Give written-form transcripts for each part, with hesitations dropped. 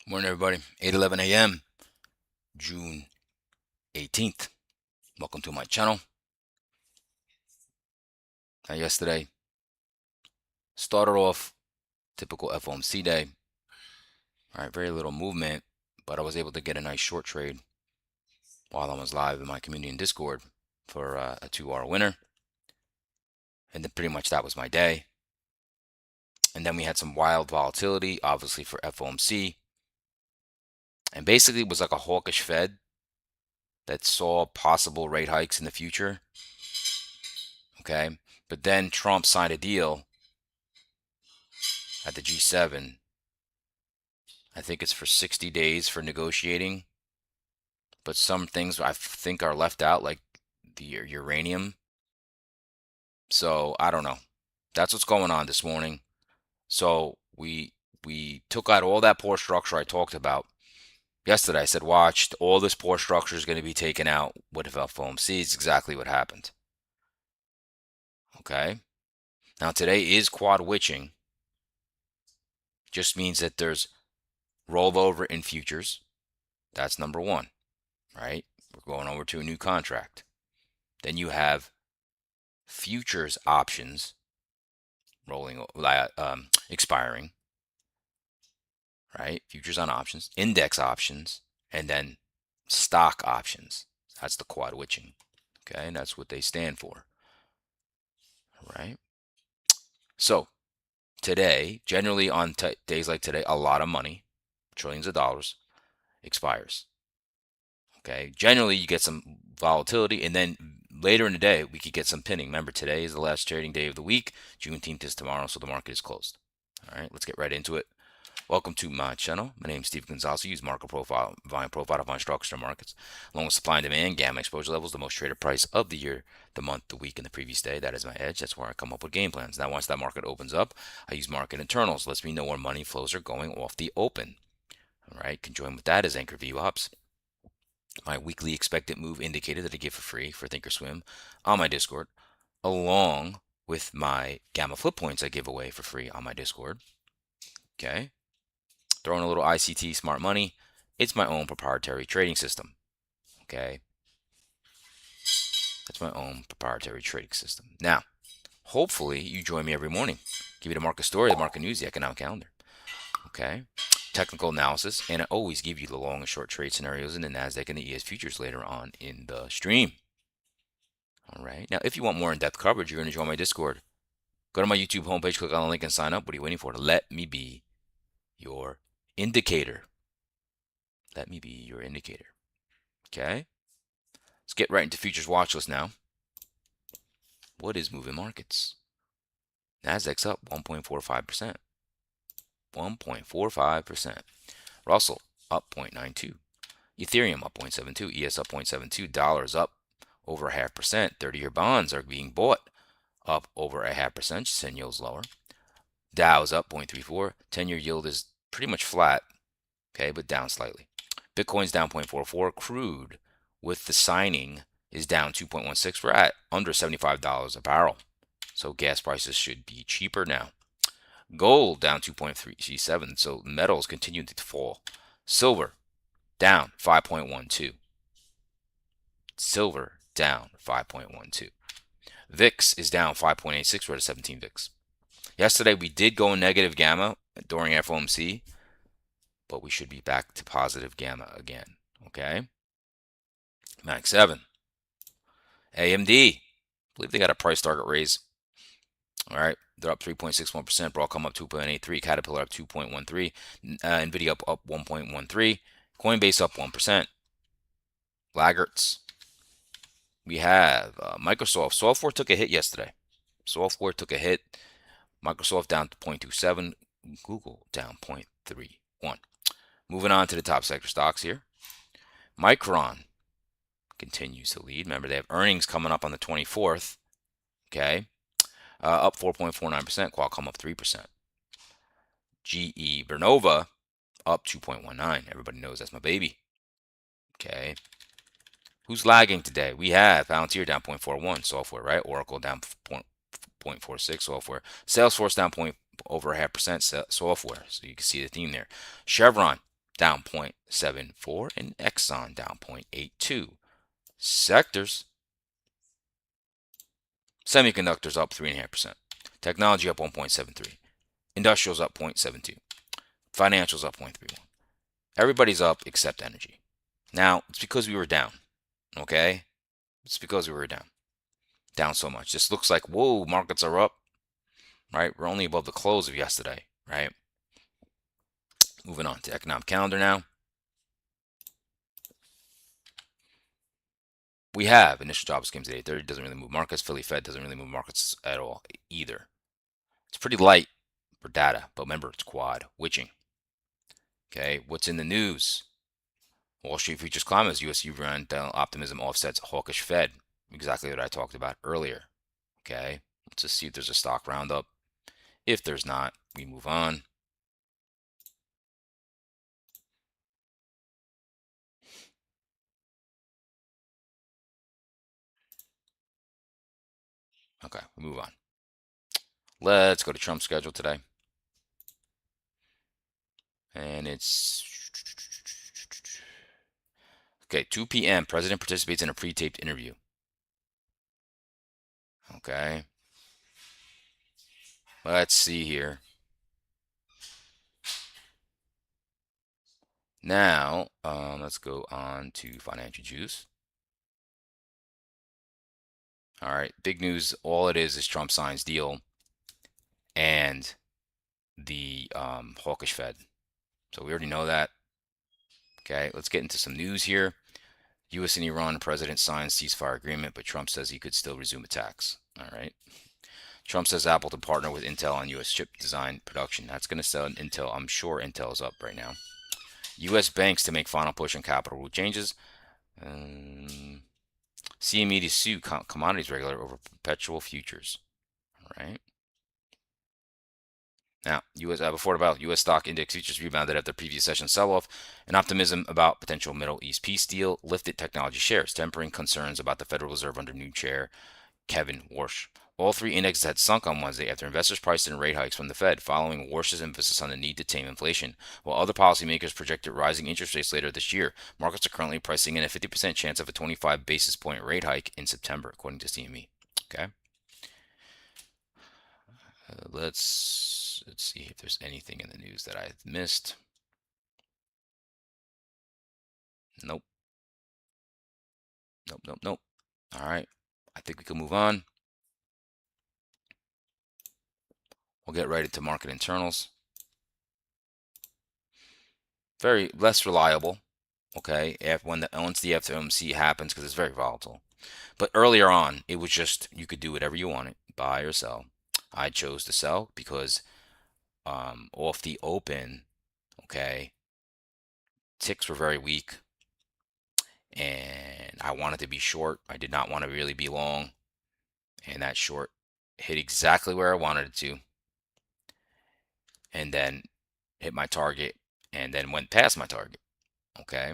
Morning, everybody. 8:11 a.m., June 18th. Welcome to my channel. Yesterday started off typical FOMC day. All right, very little movement, but I was able to get a nice short trade while I was live in my community in Discord for a 2-hour winner. And then pretty much that was my day. And then we had some wild volatility, obviously, for FOMC. And basically, it was like a hawkish Fed that saw possible rate hikes in the future. Okay. But then Trump signed a deal at the G7. I think it's for 60 days for negotiating, but some things I think are left out, like the uranium. So I don't know. That's what's going on this morning. So we took out all that poor structure I talked about yesterday. I said, watch, all this poor structure is going to be taken out. What if FOMC? It's exactly what happened. Okay. Now today is quad witching. Just means that there's rollover in futures. That's number one, right? We're going over to a new contract. Then you have futures options rolling, expiring, right? Futures on options, index options, and then stock options. That's the quad witching. Okay, and that's what they stand for. All right. So today, generally on days like today, a lot of money, trillions of dollars, expires. Okay. Generally, you get some volatility, and then later in the day, we could get some pinning. Remember, today is the last trading day of the week. Juneteenth is tomorrow, so the market is closed. All right, let's get right into it. Welcome to my channel. My name is Steve Gonzalez. I use market profile, volume profile to find structure markets, along with supply and demand, gamma exposure levels, the most traded price of the year, the month, the week, and the previous day. That is my edge. That's where I come up with game plans. Now, once that market opens up, I use market internals. Lets me know where money flows are going off the open. All right, conjoined with that is Anchor View Ops, my weekly expected move indicator that I give for free for Thinkorswim on my Discord, along with my gamma flip points I give away for free on my Discord. Okay. Throwing a little ICT smart money. It's my own proprietary trading system. Okay. That's my own proprietary trading system. Now, hopefully you join me every morning. Give you the market story, the market news, the economic calendar. Okay. Technical analysis, and I always give you the long and short trade scenarios in the NASDAQ and the ES futures later on in the stream. All right. Now, if you want more in-depth coverage, you're going to join my Discord. Go to my YouTube homepage, click on the link, and sign up. What are you waiting for? Let me be your indicator. Let me be your indicator. Okay. Let's get right into futures watch list now. What is moving markets? Nasdaq's up 1.45%. 1.45%. Russell up 0.92. Ethereum up 0.72. ES up 0.72. Dollars up over 0.5%. 30-year bonds are being bought up over 0.5%. 10 yields lower. Dow's up 0.34. 10-year yield is pretty much flat, okay, but down slightly. Bitcoin's down 0.44. Crude with the signing is down 2.16. We're at under $75 a barrel. So gas prices should be cheaper now. Gold down 2.37. So metals continue to fall. Silver down 5.12. Silver down 5.12. VIX is down 5.86. We're at 17 VIX. Yesterday we did go negative gamma during FOMC, but we should be back to positive gamma again. Okay. Max 7. AMD. I believe they got a price target raise. All right. They're up 3.61%. Broadcom up 2.83. Caterpillar up 2.13. Nvidia up 1.13. Coinbase up 1%. Laggards. We have Microsoft. Software took a hit yesterday. Software took a hit. Microsoft down to 0.27. Google down 0.31. Moving on to the top sector stocks here. Micron continues to lead. Remember, they have earnings coming up on the 24th. Okay. Up 4.49%. Qualcomm up 3%. GE Vernova up 2.19. Everybody knows that's my baby. Okay. Who's lagging today? We have Palantir down 0.41, software, right? Oracle down 0.46, software. Salesforce down over 0.5%, software. So you can see the theme there. Chevron down 0.74, and Exxon down 0.82. Sectors, semiconductors up 3.5%, technology up 1.73, industrials up 0.72, financials up 0.31. Everybody's up except energy. Now, it's because we were down, okay? It's because we were down so much. This looks like, whoa, markets are up, right? We're only above the close of yesterday, right? Moving on to economic calendar now. We have initial jobs came today. 30 doesn't really move markets. Philly Fed doesn't really move markets at all either. It's pretty light for data, but remember, it's quad witching. Okay, what's in the news? Wall Street futures climb as U.S. year-end optimism offsets Hawkish Fed. Exactly what I talked about earlier. Okay, let's just see if there's a stock roundup. If there's not, we move on. Okay, we move on. Let's go to Trump's schedule today. And it's okay, 2 p.m. President participates in a pre-taped interview. Okay. Let's see here. Now, let's go on to financial juice. All right, big news. All it is Trump signs deal and the Hawkish Fed. So we already know that. Okay, let's get into some news here. U.S. and Iran president signs ceasefire agreement, but Trump says he could still resume attacks. All right. Trump says Apple to partner with Intel on U.S. chip design production. That's going to sell Intel. I'm sure Intel is up right now. U.S. banks to make final push on capital rule changes. CME to sue commodities regulator over perpetual futures. All right. Now, before about U.S. stock index futures rebounded after the previous session sell-off, and optimism about potential Middle East peace deal lifted technology shares, tempering concerns about the Federal Reserve under new chair Kevin Warsh. All three indexes had sunk on Wednesday after investors priced in rate hikes from the Fed, following Warsh's emphasis on the need to tame inflation. While other policymakers projected rising interest rates later this year, markets are currently pricing in a 50% chance of a 25 basis point rate hike in September, according to CME. Okay. Let's see if there's anything in the news that I've missed. Nope. Nope, nope, nope. All right. I think we can move on. We'll get right into market internals. Very less reliable, okay, once the FOMC happens, because it's very volatile. But earlier on, it was just you could do whatever you wanted, buy or sell. I chose to sell because off the open, okay, ticks were very weak, and I wanted to be short. I did not want to really be long, and that short hit exactly where I wanted it to, and then hit my target, and then went past my target. Okay,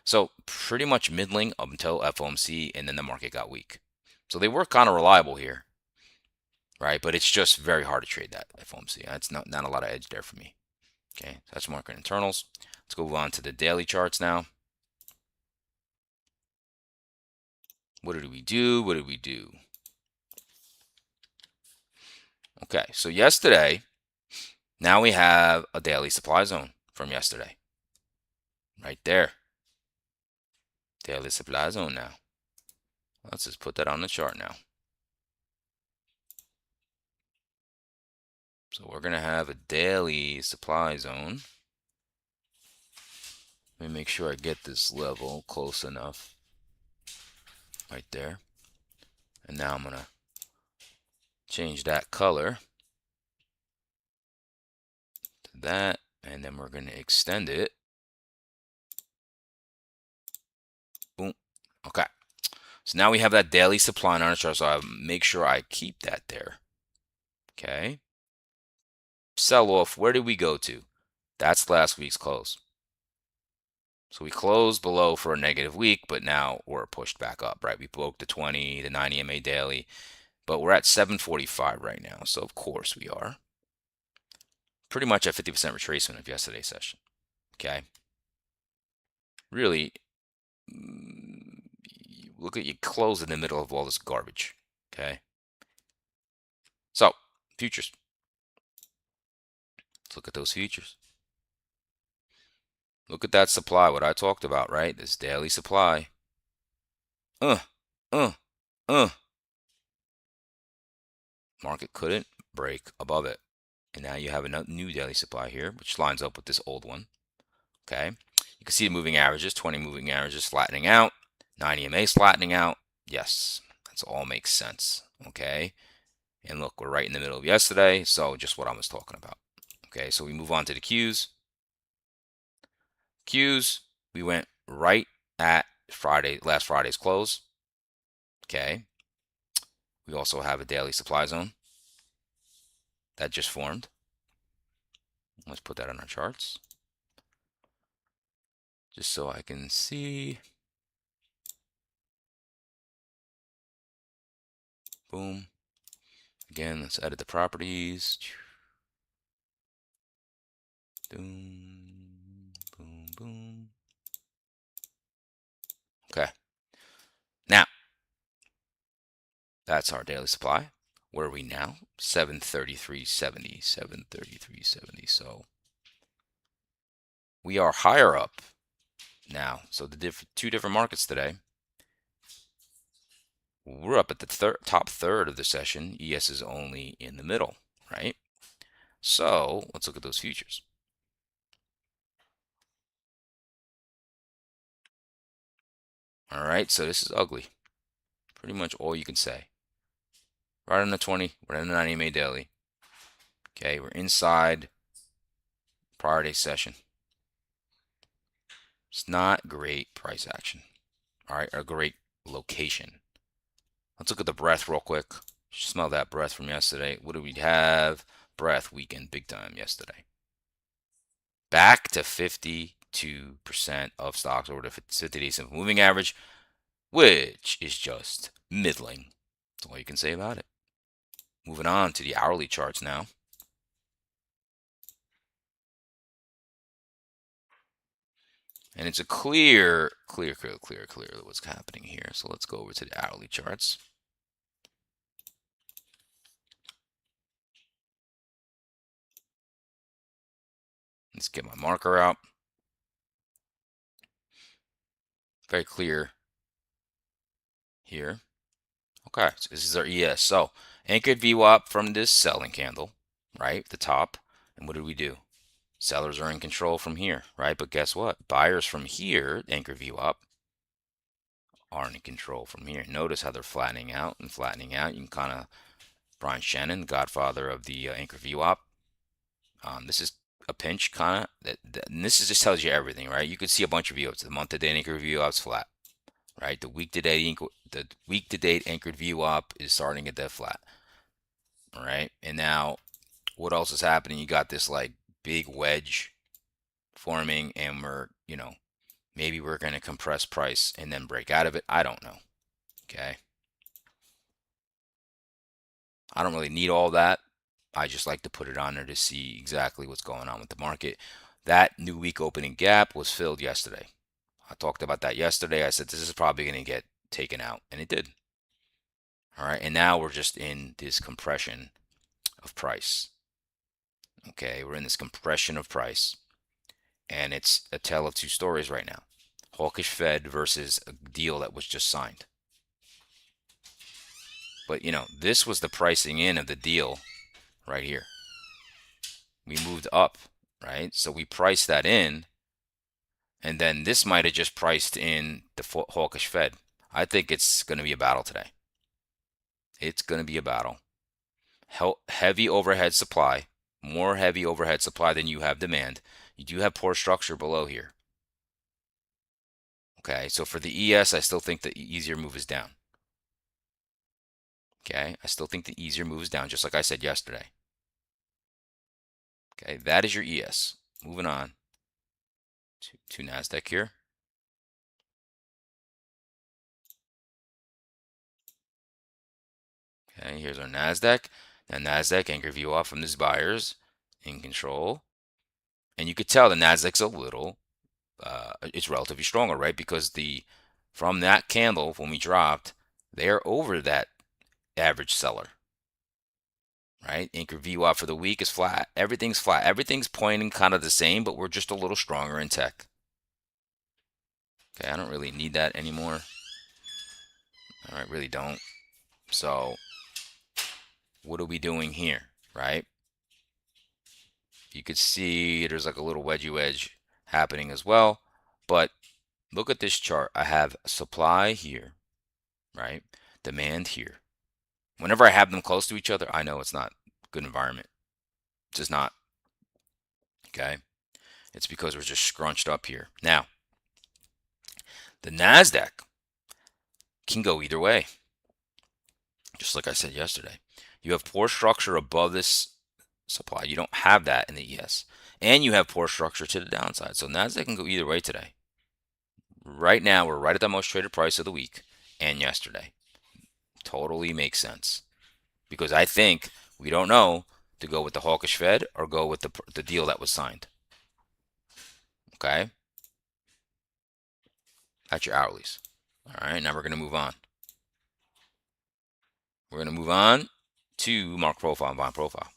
so pretty much middling up until FOMC, and then the market got weak. So they were kind of reliable here, right? But it's just very hard to trade that FOMC. That's not a lot of edge there for me. Okay, so that's market internals. Let's go on to the daily charts now. What did we do? What did we do? Okay, so yesterday, now we have a daily supply zone from yesterday. Right there. Daily supply zone now. Let's just put that on the chart now. So we're going to have a daily supply zone. Let me make sure I get this level close enough. Right there. And now I'm going to change that color to that. And then we're going to extend it. Boom. Okay. So now we have that daily supply on our chart. So I make sure I keep that there. Okay. Sell off. Where did we go to? That's last week's close. So we closed below for a negative week, but now we're pushed back up, right? We broke the 20, the 90 MA daily, but we're at 745 right now. So of course we are pretty much at 50% retracement of yesterday's session. Okay. really, look at you close in the middle of all this garbage. Okay. So, futures. Let's look at those futures. Look at that supply, what I talked about, right? This daily supply. Uh, uh, uh. Market couldn't break above it. And now you have a new daily supply here, which lines up with this old one. Okay. You can see the moving averages, 20 moving averages flattening out, 9 EMAs flattening out. Yes, that's all makes sense. Okay. And look, we're right in the middle of yesterday. So just what I was talking about. Okay. So we move on to the Qs. Qs, we went right at last Friday's close. Okay. We also have a daily supply zone that just formed. Let's put that on our charts just so I can see. Boom. Again, let's edit the properties. Boom, boom, boom. Okay. Now, that's our daily supply. Where are we now? 733.70, 733.70. So we are higher up now. So the two different markets today. We're up at the top third of the session. ES is only in the middle, right? So let's look at those futures. All right, so this is ugly. Pretty much all you can say. Right on the 20, right on the 90 MA daily. Okay, we're inside prior day session. It's not great price action. All right, a great location. Let's look at the breadth real quick. Smell that breadth from yesterday. What do we have? Breadth weekend big time yesterday. Back to 52% of stocks over the 50-day simple moving average, which is just middling. That's all you can say about it. Moving on to the hourly charts now. And it's a clear what's happening here. So let's go over to the hourly charts. Let's get my marker out. Very clear here. Okay, so this is our ES. So anchored VWAP from this selling candle, right? The top. And what did we do? Sellers are in control from here, right? But guess what? Buyers from here, anchor VWAP, aren't in control from here. Notice how they're flattening out and flattening out. You can kind of, Brian Shannon, godfather of the anchor VWAP. This is a pinch kind of, and this is just tells you everything, right? You could see a bunch of VWAPs. The month to date anchor VWAP's flat, right? The week to date anchored VWAP is starting at that flat, all right? And now, what else is happening? You got this like big wedge forming, and maybe we're going to compress price and then break out of it. I don't know. Okay. I don't really need all that. I just like to put it on there to see exactly what's going on with the market. That new week opening gap was filled yesterday. I talked about that yesterday. I said this is probably going to get taken out, and it did. All right. And now we're just in this compression of price. Okay. We're in this compression of price, and it's a tale of two stories right now. Hawkish Fed versus a deal that was just signed. But this was the pricing in of the deal right here. We moved up, right? So we priced that in, and then this might have just priced in the Hawkish Fed. I think it's going to be a battle today. It's going to be a battle. Heavy overhead supply, more heavy overhead supply than you have demand. You do have poor structure below here. Okay, so for the ES, I still think the easier move is down. Okay, I still think the easier move is down, just like I said yesterday. Okay, that is your ES. Moving on to NASDAQ here. Okay, here's our NASDAQ. Now NASDAQ anchor view off from these buyers in control. And you could tell the NASDAQ's a little it's relatively stronger, right? Because from that candle when we dropped, they're over that average seller, right? Anchor VWAP for the week is flat. Everything's flat. Everything's pointing kind of the same, but we're just a little stronger in tech. Okay, I don't really need that anymore. I really don't. So what are we doing here, right? You could see there's like a little wedgie wedge happening as well. But look at this chart. I have supply here, right? Demand here. Whenever I have them close to each other, I know it's not a good environment. It's just not. Okay. It's because we're just scrunched up here. Now, the NASDAQ can go either way. Just like I said yesterday. You have poor structure above this supply. You don't have that in the ES. And you have poor structure to the downside. So NASDAQ can go either way today. Right now, we're right at the most traded price of the week and yesterday. Totally makes sense. Because I think we don't know to go with the Hawkish Fed or go with the deal that was signed. Okay? That's your hourlies. All right, now we're going to move on. We're going to move on to mark profile and bond profile.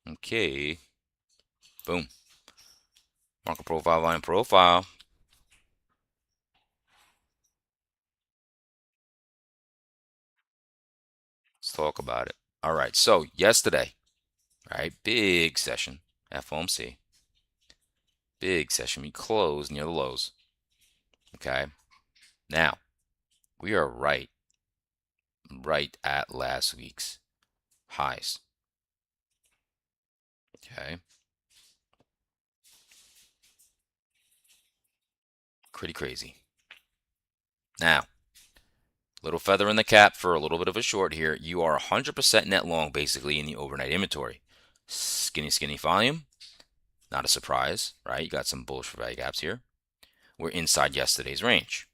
Okay. Boom. Market profile, line profile. Let's talk about it. All right. So yesterday, right, big session, FOMC. Big session. We closed near the lows. Okay. Now we are right at last week's highs. Okay. Pretty crazy. Now, little feather in the cap for a little bit of a short here. You are 100% net long basically in the overnight inventory. Skinny volume. Not a surprise, right? You got some bullish value gaps here. We're inside yesterday's range.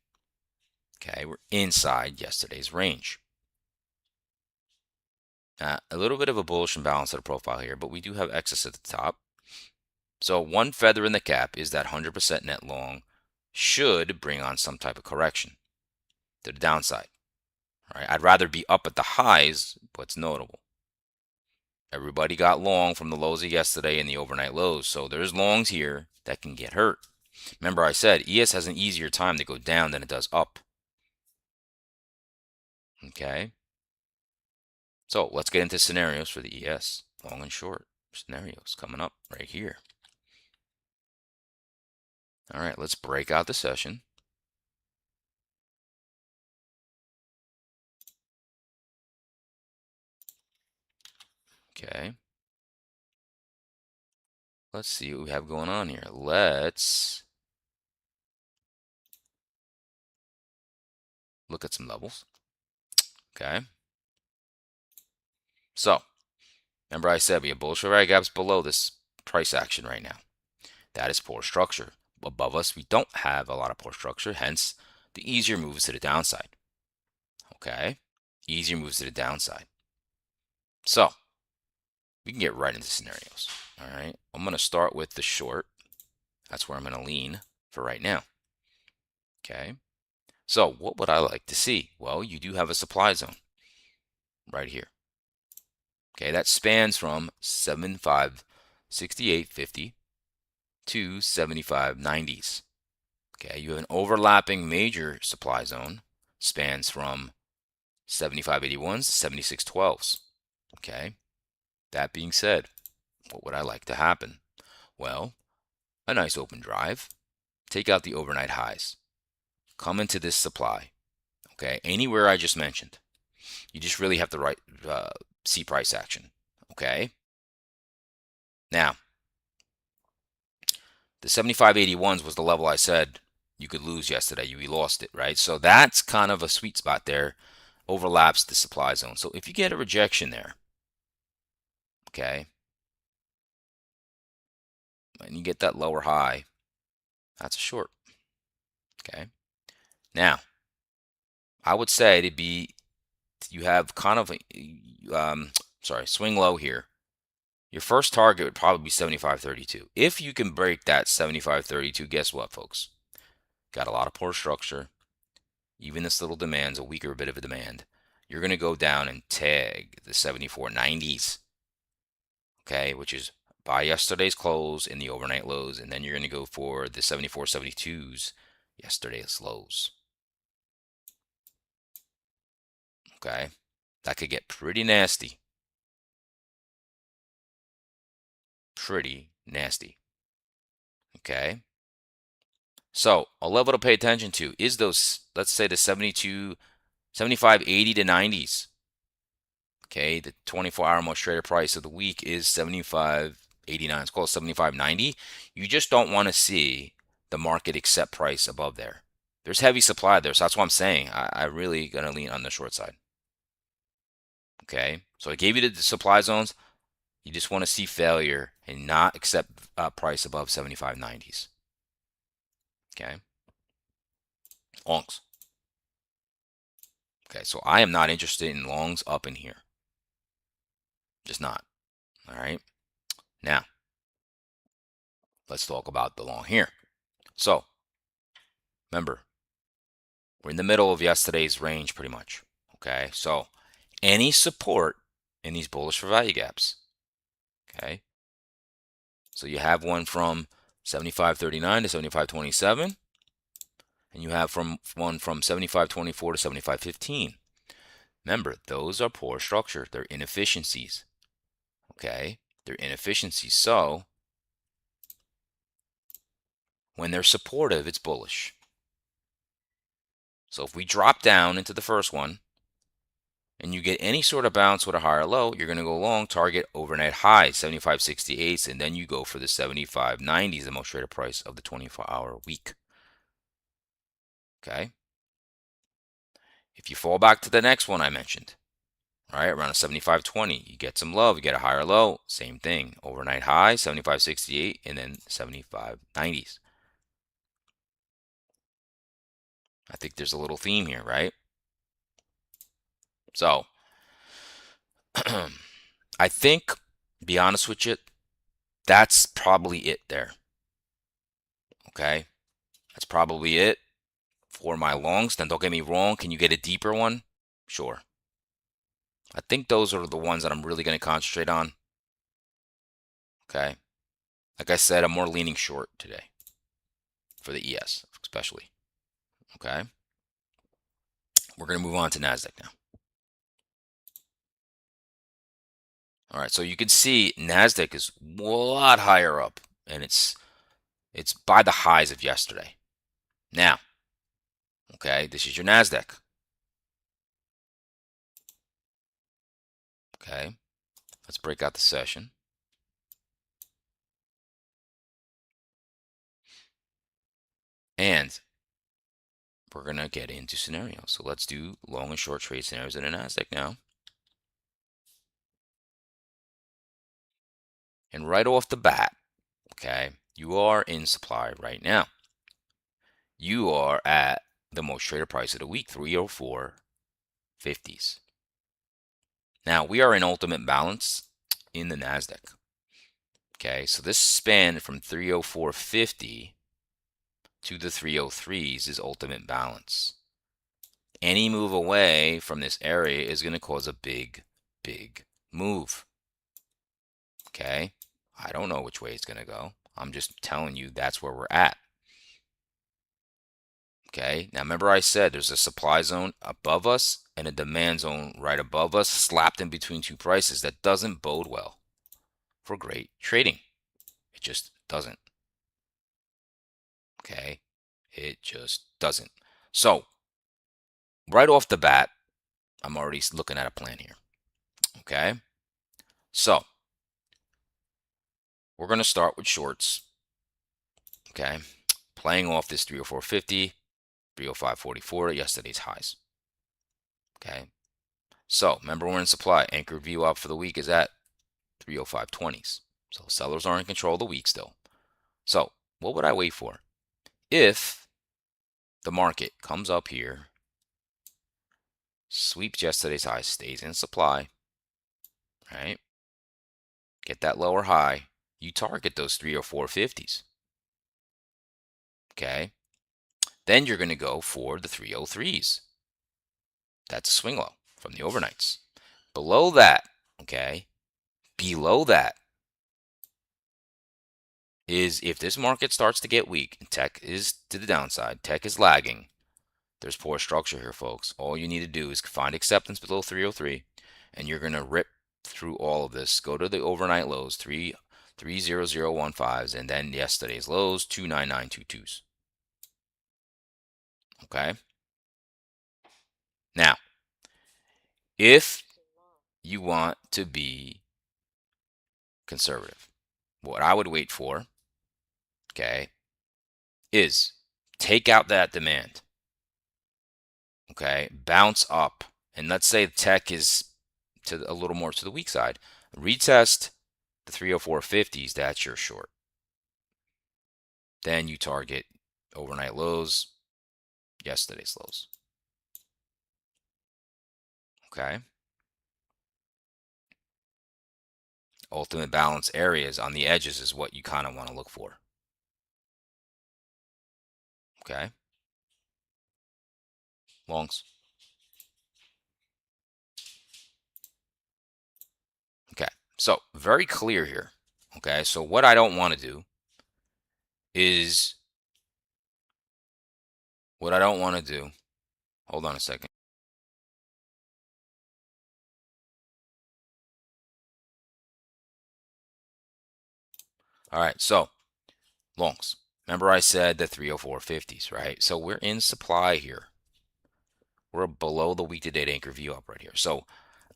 Okay, we're inside yesterday's range. A little bit of a bullish imbalance of the profile here, but we do have excess at the top. So one feather in the cap is that 100% net long should bring on some type of correction to the downside. Right? I'd rather be up at the highs, but it's notable. Everybody got long from the lows of yesterday and the overnight lows, so there's longs here that can get hurt. Remember I said ES has an easier time to go down than it does up. Okay. So let's get into scenarios for the ES, long and short scenarios coming up right here. All right, let's break out the session. Okay. Let's see what we have going on here. Let's look at some levels. Okay. So, remember I said we have bullish rally gaps below this price action right now. That is poor structure. Above us, we don't have a lot of poor structure, hence the easier moves to the downside. Okay. Easier moves to the downside. So, we can get right into scenarios. All right. I'm going to start with the short. That's where I'm going to lean for right now. Okay. So what would I like to see? Well, you do have a supply zone right here. Okay. That spans from 75.6850 to 75.90s. Okay. You have an overlapping major supply zone, spans from 75.81s to 76.12s. Okay. That being said, what would I like to happen? Well, a nice open drive, take out the overnight highs, come into this supply, okay, anywhere I just mentioned. You just really have to see price action, okay? Now, the 75.81s was the level I said you could lose yesterday. We lost it, right? So that's kind of a sweet spot there, overlaps the supply zone. So if you get a rejection there, okay, and you get that lower high, that's a short, okay? Now, I would say you have kind of swing low here. Your first target would probably be 75.32. If you can break that 75.32, guess what, folks? Got a lot of poor structure. Even this little demand's a weaker bit of a demand. You're going to go down and tag the 74.90s, okay, which is by yesterday's close in the overnight lows, and then you're going to go for the 74.72s, yesterday's lows, okay? That could get pretty nasty. Pretty nasty, okay? So a level to pay attention to is those, let's say the 72, 75, 80 to 90s. Okay, the 24-hour most traded price of the week is 75.89. It's called 75.90. You just don't want to see the market accept price above there. There's heavy supply there, so that's what I'm saying. I really gonna lean on the short side. Okay, so I gave you the supply zones. You just want to see failure and not accept price above 75.90s. Okay, longs. Okay, so I am not interested in longs up in here. Just not. All right. Now, let's talk about the long here. So, remember, we're in the middle of yesterday's range pretty much. Okay, so any support in these bullish for value gaps. Okay, so you have one from 75.39 to 75.27, and you have one from 75.24 to 75.15. Remember, those are poor structure. They're inefficiencies. Okay, they're inefficiencies. So when they're supportive, it's bullish. So if we drop down into the first one and you get any sort of bounce with a higher low, you're going to go long, target overnight high, 75.68s, and then you go for the 75.90s, the most traded price of the 24-hour week. Okay? If you fall back to the next one I mentioned, right, around a 75.20, you get some love, you get a higher low, same thing, overnight high, 75.68, and then 75.90s. I think there's a little theme here, right? So, I think, be honest with you, that's probably it there. Okay? That's probably it for my longs. Then don't get me wrong, can you get a deeper one? Sure. I think those are the ones that I'm really going to concentrate on. Okay? Like I said, I'm more leaning short today for the ES, especially. Okay? We're going to move on to NASDAQ now. All right, so you can see NASDAQ is a lot higher up, and it's by the highs of yesterday. Now, okay, this is your NASDAQ. Okay, let's break out the session. And we're going to get into scenarios. So let's do long and short trade scenarios in the NASDAQ now. And right off the bat, okay, you are in supply right now. You are at the most traded price of the week, 304.50s. Now, we are in ultimate balance in the NASDAQ. Okay, so this span from 304.50 to the 303s is ultimate balance. Any move away from this area is going to cause a big, big move. Okay, I don't know which way it's going to go. I'm just telling you that's where we're at. Okay, now remember I said there's a supply zone above us and a demand zone right above us, slapped in between two prices. That doesn't bode well for great trading. It just doesn't. Okay, it just doesn't. So, right off the bat, I'm already looking at a plan here. Okay, so we're going to start with shorts. Okay, playing off this 304.50, 305.44, yesterday's highs. Okay, so remember we're in supply. Anchor view up for the week is at 305.20s. So sellers are in control of the week still. So what would I wait for? If the market comes up here sweeps yesterday's high, stays in supply, right? Get that lower high. You target those 304.50s. Okay. Then you're going to go for the 303s. That's a swing low from the overnights. Below that, okay, below that is if this market starts to get weak and tech is to the downside, tech is lagging, there's poor structure here, folks. All you need to do is find acceptance below 303, and you're going to rip through all of this. Go to the overnight lows, 30015s, and then yesterday's lows, 29922s. Okay? Now, if you want to be conservative, what I would wait for, okay, is take out that demand. Okay, bounce up, and let's say tech is to a little more to the weak side. Retest the 304.50s. That's your short. Then you target overnight lows, yesterday's lows. Okay. Ultimate balance areas on the edges is what you kind of want to look for. Okay. Longs. Okay. So very clear here. Okay. So what I don't want to do is hold on a second. All right. So longs. Remember I said the 304.50s, right? So we're in supply here. We're below the week to date anchor view up right here. So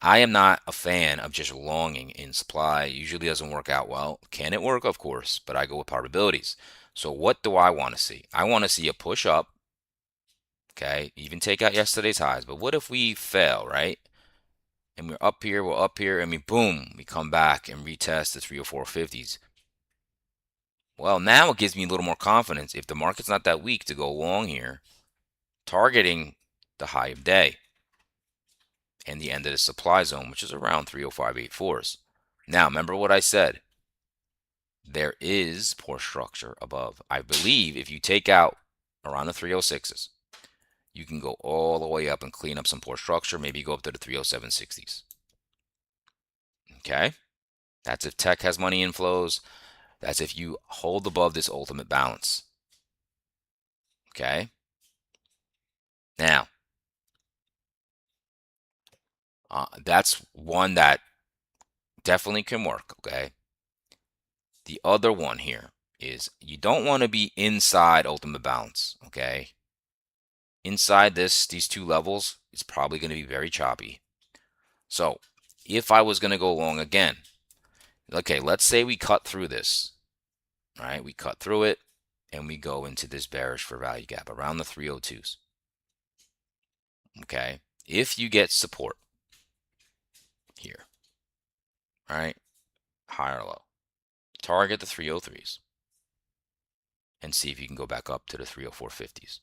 I am not a fan of just longing in supply. It usually doesn't work out well. Can it work? Of course, but I go with probabilities. So what do I want to see? I want to see a push up. Okay, even take out yesterday's highs. But what if we fail, right? And we're up here, and boom, we come back and retest the 304.50s. Well, now it gives me a little more confidence if the market's not that weak to go long here, targeting the high of day and the end of the supply zone, which is around 305.84s. Now, remember what I said. There is poor structure above. I believe if you take out around the 306s, you can go all the way up and clean up some poor structure, maybe go up to the 307.60s. Okay? That's if tech has money inflows. That's if you hold above this ultimate balance. Okay? Now, that's one that definitely can work. Okay? The other one here is you don't want to be inside ultimate balance. Okay? Inside these two levels, it's probably going to be very choppy. So if I was going to go long again, okay, let's say we cut through this, right? We cut through it and we go into this bearish for value gap around the 302s. Okay, if you get support here, right, high or low, target the 303s and see if you can go back up to the 304.50s.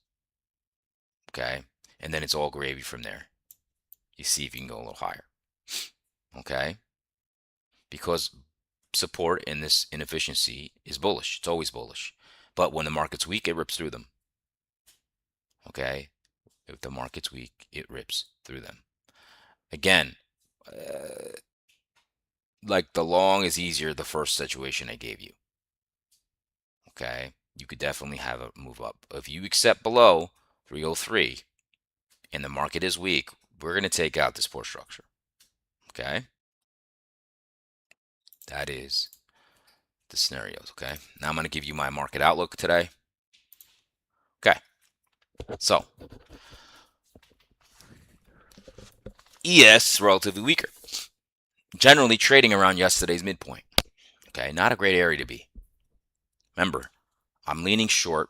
Okay, and then it's all gravy from there. You see if you can go a little higher. Okay, because support in this inefficiency is bullish. It's always bullish. But when the market's weak, it rips through them. Okay? If the market's weak, it rips through them. Again, like the long is easier, the first situation I gave you. Okay? You could definitely have a move up. If you accept below 303 and the market is weak, we're going to take out this poor structure. Okay? That is the scenarios. Okay? Now I'm going to give you my market outlook today. Okay. So, ES relatively weaker. Generally trading around yesterday's midpoint. Okay, not a great area to be. Remember, I'm leaning short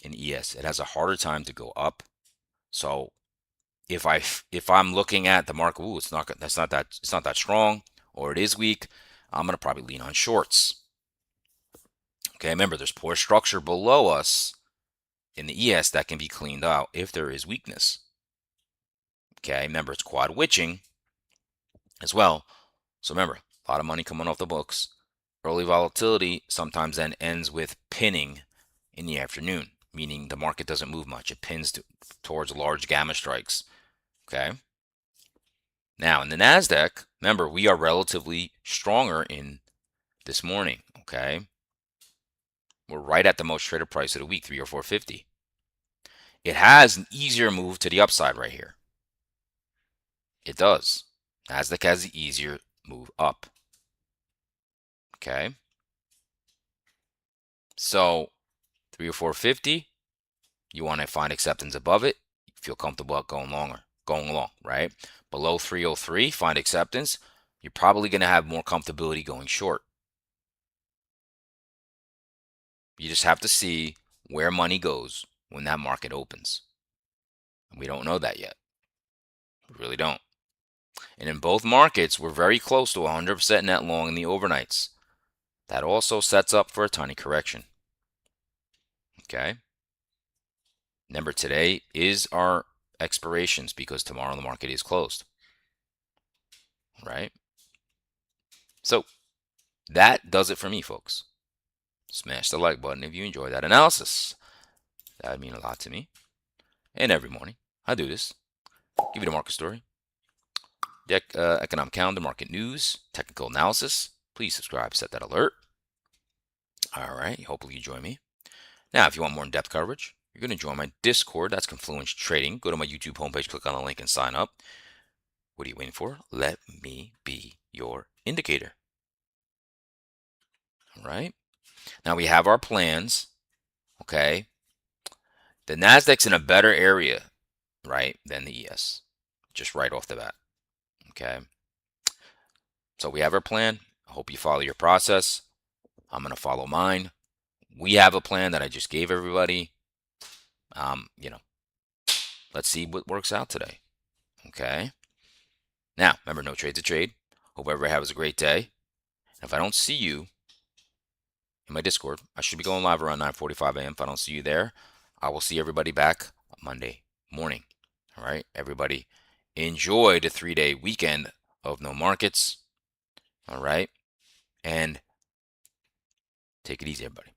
in ES. It has a harder time to go up. So if I'm looking at the market, it's not that strong, or it is weak, I'm gonna probably lean on shorts. Okay, remember there's poor structure below us in the ES that can be cleaned out if there is weakness. Okay, remember it's quad witching as well. So remember, a lot of money coming off the books. Early volatility sometimes then ends with pinning in the afternoon, meaning the market doesn't move much. It pins towards large gamma strikes. Okay. Now in the NASDAQ, remember, we are relatively stronger in this morning. Okay. We're right at the most traded price of the week, 304.50. It has an easier move to the upside right here. It does. NASDAQ has the easier move up. Okay. So 304.50, you want to find acceptance above it. You feel comfortable going along, right? Below 303, find acceptance. You're probably going to have more comfortability going short. You just have to see where money goes when that market opens. We don't know that yet. We really don't. And in both markets, we're very close to 100% net long in the overnights. That also sets up for a tiny correction. Okay. Remember, today is our expirations because tomorrow the market is closed. Right? So that does it for me, folks. Smash the like button if you enjoy that analysis. That would mean a lot to me. And every morning, I do this. Give you the market story, the economic calendar, market news, technical analysis. Please subscribe, set that alert. All right. Hopefully you join me. Now, if you want more in-depth coverage, you're going to join my Discord. That's Confluence Trading. Go to my YouTube homepage, click on the link, and sign up. What are you waiting for? Let me be your indicator. All right. Now we have our plans. Okay. The NASDAQ's in a better area, right, than the ES. Just right off the bat. Okay. So we have our plan. I hope you follow your process. I'm going to follow mine. We have a plan that I just gave everybody. You know, let's see what works out today. Okay. Now, remember, no trade's a trade. Hope everybody has a great day. And if I don't see you in my Discord, I should be going live around 9:45 a.m. If I don't see you there, I will see everybody back Monday morning. All right, everybody, enjoy the 3-day weekend of no markets. All right, and take it easy, everybody.